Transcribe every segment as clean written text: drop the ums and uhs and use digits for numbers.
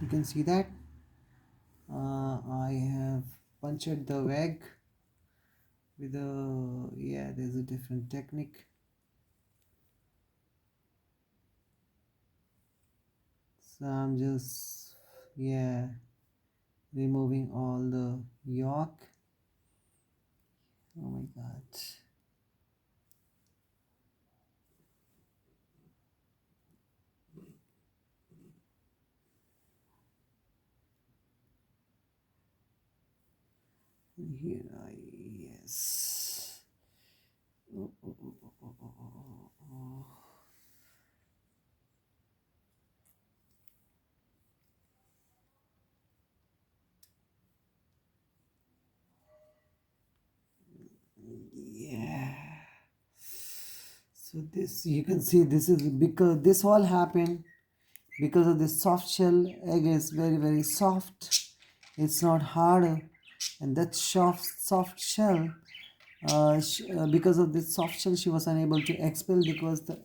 can see that. I have punctured the egg with a, yeah, there's a different technique. So I'm just, yeah, removing all the yolk. Oh my god. Here I, yes. Oh, oh, oh, oh, oh, oh, oh, oh. Yeah. So this, you can see, this is because this all happened because of this soft shell. Egg is very soft. It's not hard, and that soft shell. Because of this soft shell, she was unable to expel because the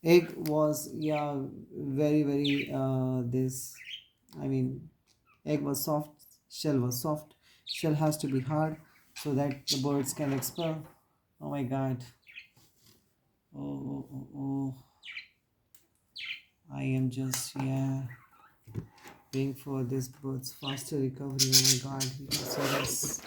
egg was, yeah, very this. I mean, egg was soft, shell was soft. Shell has to be hard so that the birds can expel. Oh my god. Oh. I am just, yeah, praying for this bird's faster recovery. Oh my god. So this.